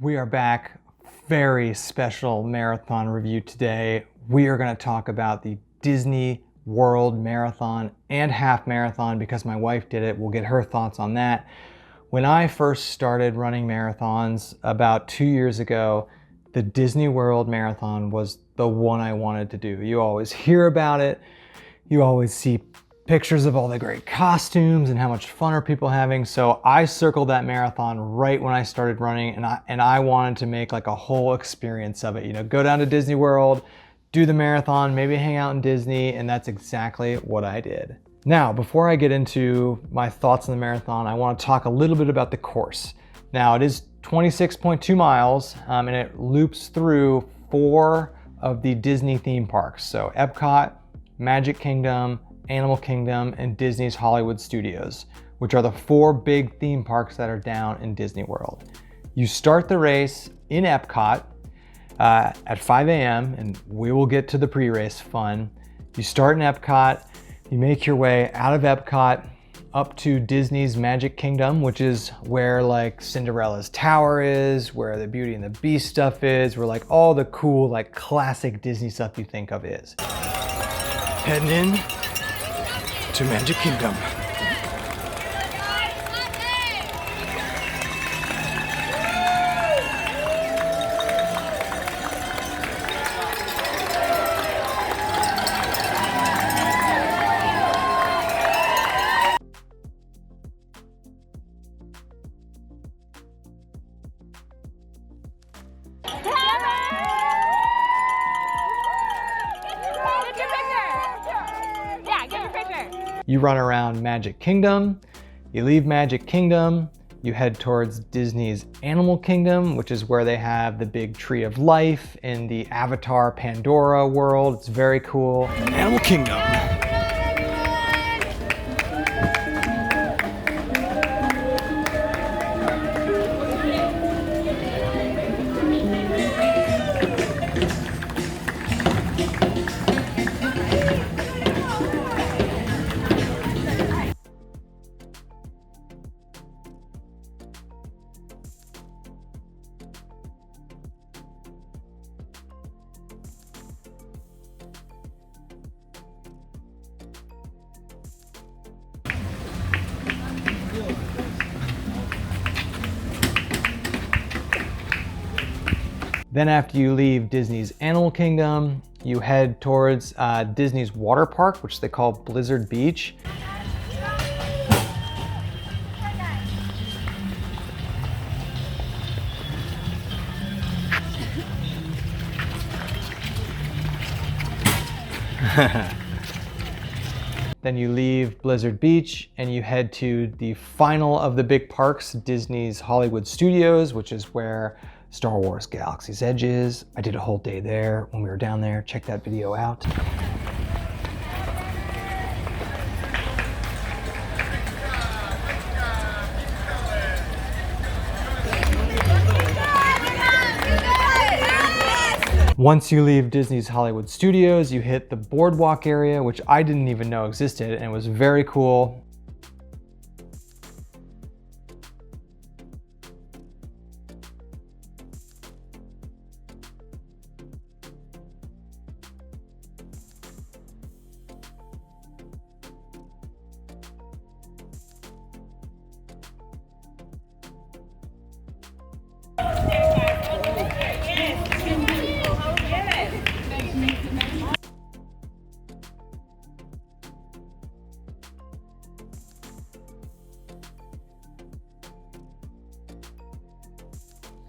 We are back. Very special marathon review today. We are going to talk about the Disney World Marathon and half marathon because my wife did it. We'll get her thoughts on that. When I first started running marathons about 2 years ago, the Disney World Marathon was the one I wanted to do. You always hear about it. You always see pictures of all the great costumes and how much fun are people having. So I circled that marathon right when I started running, and I wanted to make like a whole experience of it. You know, go down to Disney World, do the marathon, maybe hang out in Disney, and that's exactly what I did. Now, before I get into my thoughts on the marathon, I want to talk a little bit about the course. Now, it is 26.2 miles, and it loops through 4 of the Disney theme parks. So Epcot, Magic Kingdom, Animal Kingdom, and Disney's Hollywood Studios, which are the 4 big theme parks that are down in Disney World. You start the race in Epcot at 5 a.m., and we will get to the pre-race fun. You start in Epcot, you make your way out of Epcot up to Disney's Magic Kingdom, which is where like Cinderella's tower is, where the Beauty and the Beast stuff is, where like all the cool like classic Disney stuff you think of is. Heading in to Magic Kingdom. You run around Magic Kingdom, you leave Magic Kingdom, you head towards Disney's Animal Kingdom, which is where they have the big Tree of Life in the Avatar Pandora world. It's very cool. Animal Kingdom. Then after you leave Disney's Animal Kingdom, you head towards Disney's water park, which they call Blizzard Beach. Then you leave Blizzard Beach and you head to the final of the big parks, Disney's Hollywood Studios, which is where Star Wars Galaxy's Edge is. I did a whole day there when we were down there. Check that video out. Once you leave Disney's Hollywood Studios, you hit the boardwalk area, which I didn't even know existed, and it was very cool.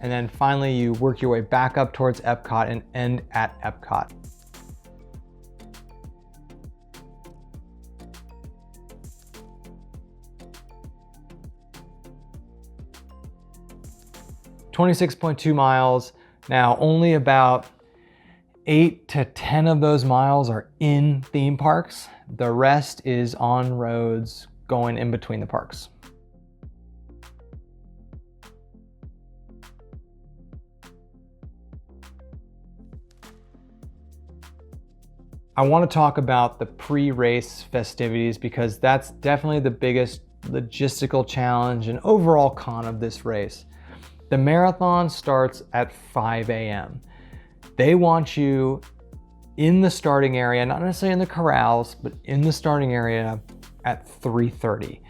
And then finally, you work your way back up towards Epcot and end at Epcot. "26.2 miles. Now, only about 8 to 10 of those miles are in theme parks. The rest is on roads going in between the parks. I want to talk about the pre-race festivities because that's definitely the biggest logistical challenge and overall con of this race. The marathon starts at 5 a.m. They want you in the starting area, not necessarily in the corrals, but in the starting area at 3:30,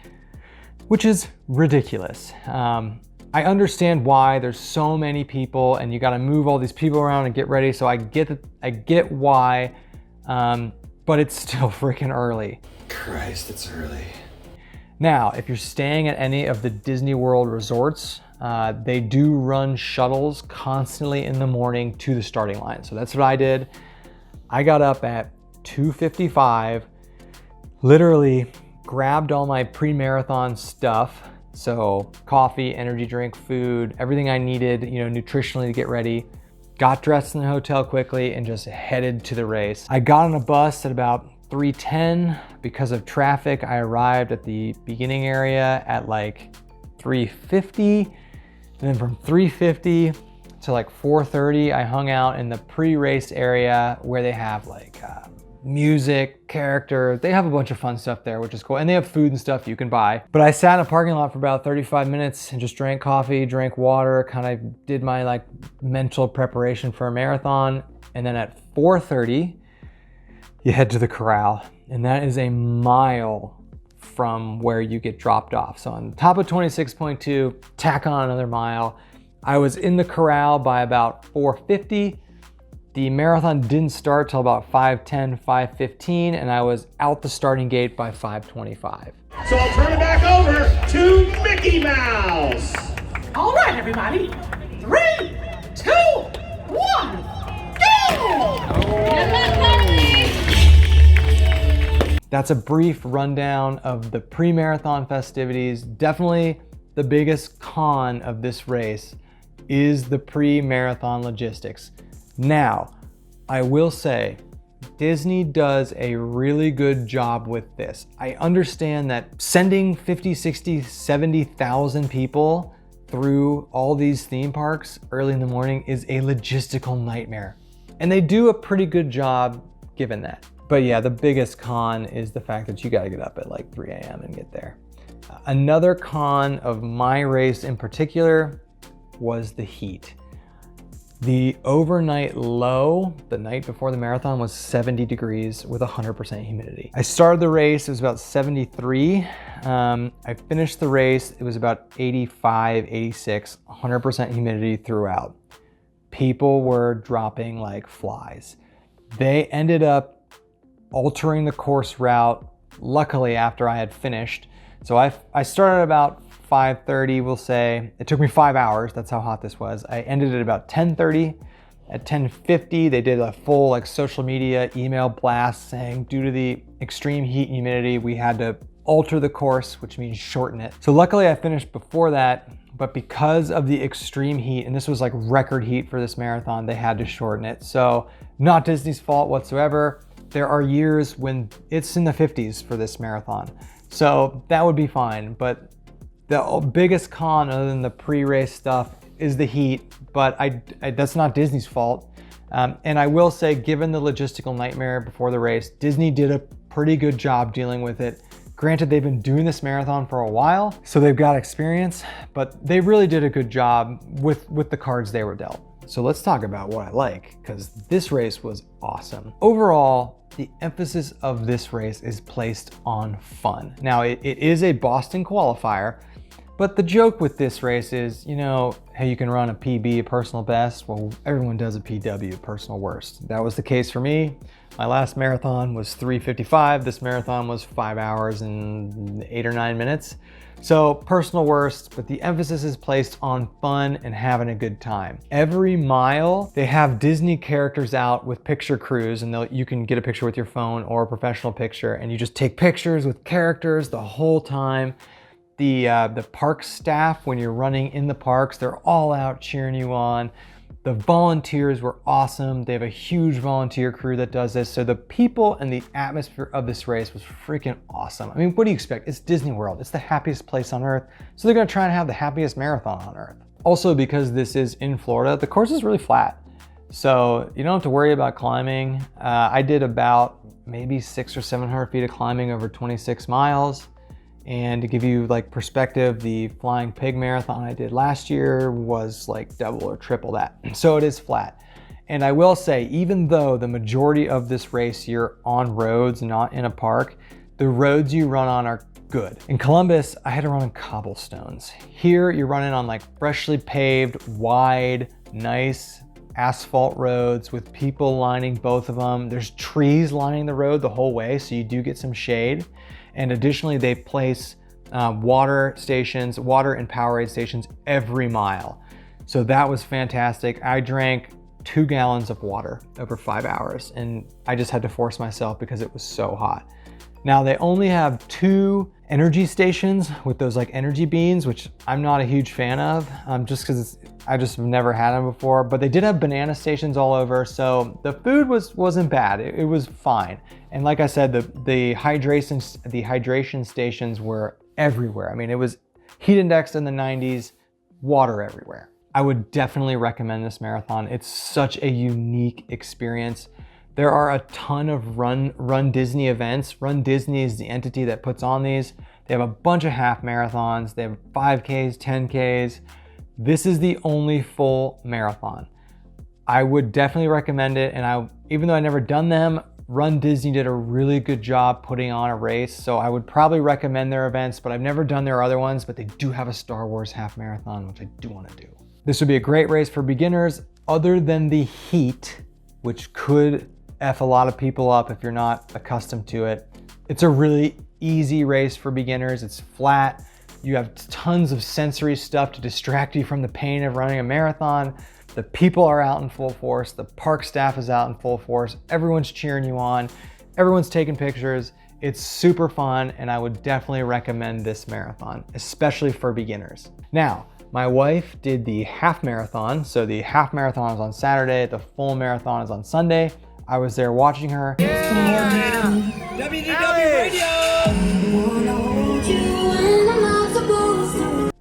which is ridiculous. I understand why there's so many people and you got to move all these people around and get ready. So I get why, but it's still freaking early. Christ, it's early. Now, if you're staying at any of the Disney World resorts, they do run shuttles constantly in the morning to the starting line. So that's what I did. I got up at 2:55, literally grabbed all my pre-marathon stuff. So coffee, energy drink, food, everything I needed, nutritionally to get ready. Got dressed in the hotel quickly and just headed to the race. I got on a bus at about 3:10. Because of traffic, I arrived at the beginning area at like 3:50. And then from 3:50 to like 4:30, I hung out in the pre-race area where they have like music, character. They have a bunch of fun stuff there, which is cool. And they have food and stuff you can buy. But I sat in a parking lot for about 35 minutes and just drank coffee, drank water, kind of did my like mental preparation for a marathon. And then at 4:30, you head to the corral. And that is a mile from where you get dropped off. So on top of 26.2, tack on another mile. I was in the corral by about 4:50. The marathon didn't start till about 5:10, 5:15, and I was out the starting gate by 5:25. So I'll turn it back over to Mickey Mouse. All right, everybody. 3, 2, 1, go! That's a brief rundown of the pre-marathon festivities. Definitely the biggest con of this race is the pre-marathon logistics. Now, I will say, Disney does a really good job with this. I understand that sending 50, 60, 70,000 people through all these theme parks early in the morning is a logistical nightmare. And they do a pretty good job given that. But yeah, the biggest con is the fact that you gotta get up at like 3 a.m. and get there. Another con of my race in particular was the heat. The overnight low, the night before the marathon, was 70 degrees with 100% humidity. I started the race, it was about 73. I finished the race, it was about 85, 86, 100% humidity throughout. People were dropping like flies. They ended up altering the course route, luckily after I had finished. So I started about 5:30, we'll say. It took me 5 hours, that's how hot this was. I ended at about 10:30. At 10:50, they did a full like social media email blast saying due to the extreme heat and humidity, we had to alter the course, which means shorten it. So luckily I finished before that, but because of the extreme heat, and this was like record heat for this marathon, they had to shorten it. So not Disney's fault whatsoever. There are years when it's in the 50s for this marathon. So that would be fine. But the biggest con other than the pre-race stuff is the heat, but that's not Disney's fault. And I will say, given the logistical nightmare before the race, Disney did a pretty good job dealing with it. Granted, they've been doing this marathon for a while, so they've got experience, but they really did a good job with the cards they were dealt. So let's talk about what I like, because this race was awesome. Overall, the emphasis of this race is placed on fun. Now, it is a Boston qualifier, but the joke with this race is, hey, you can run a PB, a personal best. Well, everyone does a PW, personal worst. That was the case for me. My last marathon was 3:55. This marathon was 5 hours and 8 or 9 minutes. So personal worst, but the emphasis is placed on fun and having a good time. Every mile, they have Disney characters out with picture crews, and you can get a picture with your phone or a professional picture, and you just take pictures with characters the whole time. The park staff, when you're running in the parks, they're all out cheering you on. The volunteers were awesome. They have a huge volunteer crew that does this. So the people and the atmosphere of this race was freaking awesome. I mean, what do you expect? It's Disney World. It's the happiest place on earth. So they're gonna try and have the happiest marathon on earth. Also, because this is in Florida, the course is really flat. So you don't have to worry about climbing. I did about maybe 600 or 700 feet of climbing over 26 miles. And to give you like perspective, the Flying Pig Marathon I did last year was like double or triple that. So it is flat. And I will say, even though the majority of this race you're on roads, not in a park, the roads you run on are good. In Columbus, I had to run on cobblestones. Here, you're running on like freshly paved, wide, nice asphalt roads with people lining both of them. There's trees lining the road the whole way, so you do get some shade. And additionally, they place water and Powerade stations every mile. So that was fantastic. I drank 2 gallons of water over 5 hours, and I just had to force myself because it was so hot. Now they only have 2 energy stations with those like energy beans, which I'm not a huge fan of, just because I just have never had them before. But they did have banana stations all over, so the food wasn't bad. It was fine. And like I said, the hydration stations were everywhere. I mean, it was heat indexed in the 90s, water everywhere. I would definitely recommend this marathon. It's such a unique experience. There are a ton of Run Disney events. Run Disney is the entity that puts on these. They have a bunch of half marathons. They have 5Ks, 10Ks. This is the only full marathon. I would definitely recommend it. And even though I've never done them, Run Disney did a really good job putting on a race. So I would probably recommend their events, but I've never done their other ones, but they do have a Star Wars half marathon, which I do want to do. This would be a great race for beginners, other than the heat, which could F a lot of people up if you're not accustomed to it. It's a really easy race for beginners. It's flat. You have tons of sensory stuff to distract you from the pain of running a marathon. The people are out in full force. The park staff is out in full force. Everyone's cheering you on. Everyone's taking pictures. It's super fun, and I would definitely recommend this marathon, especially for beginners. Now, my wife did the half marathon. So the half marathon is on Saturday. The full marathon is on Sunday. I was there watching her.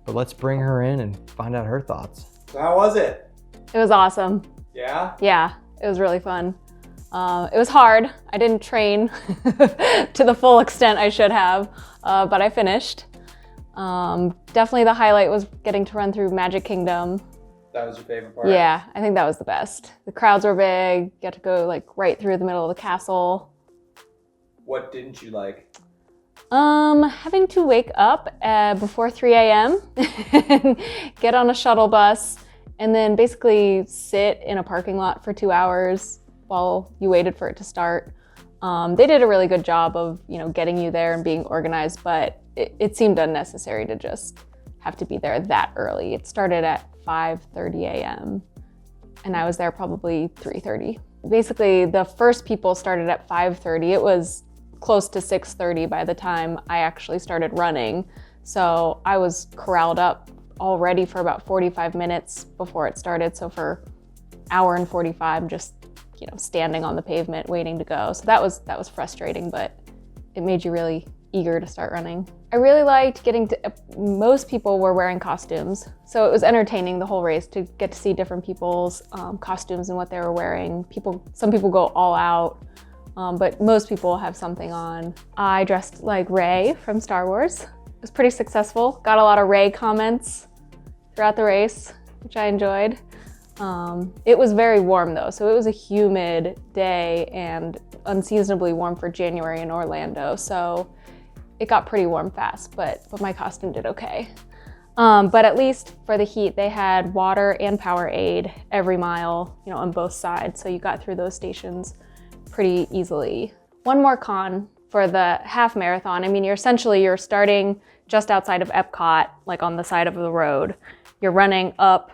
But let's bring her in and find out her thoughts. So how was it? It was awesome. Yeah? Yeah, it was really fun. It was hard. I didn't train to the full extent I should have, but I finished. Definitely the highlight was getting to run through Magic Kingdom. That was your favorite part? Yeah, I think that was the best. The crowds were big, got to go like right through the middle of the castle. What didn't you like? Having to wake up before 3 a.m. and get on a shuttle bus and then basically sit in a parking lot for 2 hours while you waited for it to start. They did a really good job of, getting you there and being organized, but it seemed unnecessary to just have to be there that early. It started at 5:30 a.m. and I was there probably 3:30. Basically, the first people started at 5:30. It was close to 6:30 by the time I actually started running. So I was corralled up already for about 45 minutes before it started. So for an hour and 45, just standing on the pavement waiting to go. So that was frustrating, but it made you really eager to start running. I really liked most people were wearing costumes. So it was entertaining the whole race to get to see different people's costumes and what they were wearing. Some people go all out, but most people have something on. I dressed like Rey from Star Wars. It was pretty successful. Got a lot of Rey comments throughout the race, which I enjoyed. It was very warm though, so it was a humid day and unseasonably warm for January in Orlando. So it got pretty warm fast, but my costume did okay. But at least for the heat, they had water and Powerade every mile, on both sides. So you got through those stations pretty easily. One more con for the half marathon. I mean, you're starting just outside of Epcot, like on the side of the road. You're running up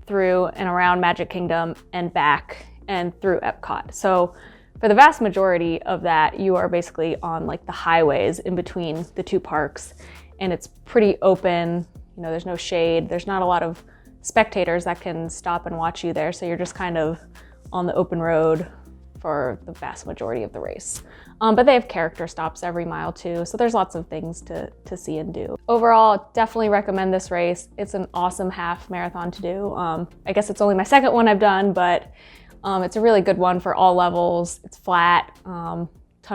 through and around Magic Kingdom and back and through Epcot. So for the vast majority of that, you are basically on like the highways in between the two parks, and it's pretty open. There's no shade. There's not a lot of spectators that can stop and watch you there. So you're just kind of on the open road for the vast majority of the race. But they have character stops every mile too. So there's lots of things to see and do. Overall, definitely recommend this race. It's an awesome half marathon to do. I guess it's only my second one I've done, but it's a really good one for all levels. It's flat, ton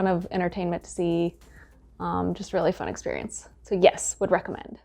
of entertainment to see. Just really fun experience. So yes, would recommend.